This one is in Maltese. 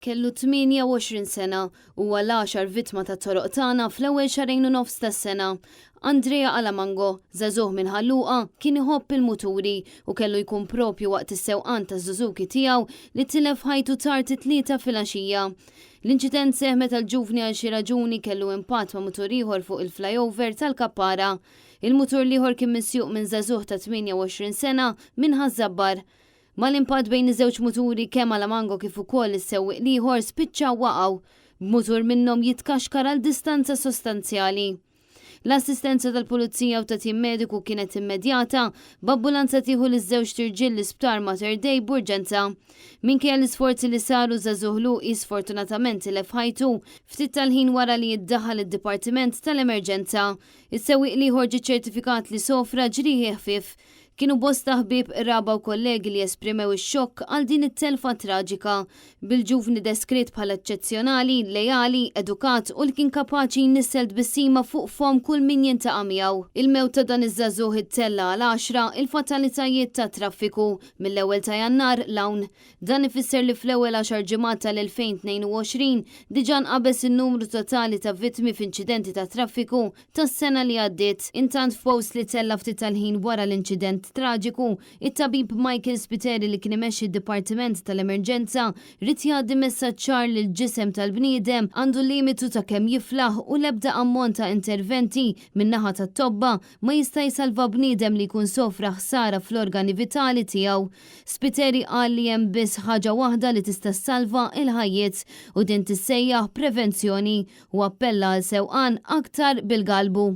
Kellu 28 sena u għal-10 vittma ta' toroq tagħna fl-ewwel xarejn u nofs tas-sena. Andrea Alamango, żagħżugħ minn Ħalluqa, kien iħobb il-muturi u kellu jkun propju waqt is-sewqan ta' Suzuki tiegħu li tilef ħajtu tard it-tlieta fil-għaxija. L-inċident seħ meta l-ġuvni għal xi raġuni kellu impatt ma' mutur ieħor fuq il-flyover tal-Kappara. Il-mutur liħor kien misjuq minn żagħżugħ ta' 28 sena minn Ħażabbar. Mal-impatt bejn iż-żewġ muturi kemm Alamango kif ukoll is-sewwieq ieħor spiċċaw waqgħu b'mutur minnhom jitkaxkar għal distanza sostanzjali. L-assistenza tal-pulizija u ta' tim mediku kienet immedjata b'ambulanza tieħu l-żewġ tirġiel l-isptar Mater Dei b'urġenza. Minkejja l-isforzi li saru żagħżugħ Luqi sfortunatament tilef ħajtu ftit tal-ħin wara li jiddaħħal id-Dipartiment tal-Emerġenza. Is-sewwieq ieħor ġie ċertifikat li sofra ġrieħi ħfief. Kienu bosta ħbieb raba u kollegi li esprimew ix-xokk għal din it-telfa traġika bil-ġuvni deskritt bħala eċċezzjonali, lejali, edukat u li kien kapaċi jnisseld bis-sima fuq fom kull min jintaqa' miegħu. Il-mewt ta' dan iż-żagħżugħ ittella għal 10 il-fatalitajiet ta' traffiku mill-ewwel ta' Jannar l-hawn. Dan ifisser li fl-ewwel 10 ġimgħat tal-2022 diġà nqabeż in-numru totali ta' vittmi f'inċidenti ta' traffiku tas-sena li għaddiet. Intant f'post li tella ftit tal-ħin wara l-inċident traġiku, it-tabib Michael Spiteri li kien imexxi d-Dipartiment tal-Emerġenza rid jgħaddi messaġġ ċar li l-ġisem tal-bniedem għandu limitu ta' kemm jiflaħ u l-ebda ammont ta' interventi min-naħa tat-tobba ma jista' jsalva bniedem li jkun sofra ħsara fl-organi vitali tiegħu. Spiteri qal li hemm biss ħaġa waħda li tista' ssalva il-ħajjiet u din tissejjaħ prevenzjoni u appella għal sewqan aktar bil-qalbu.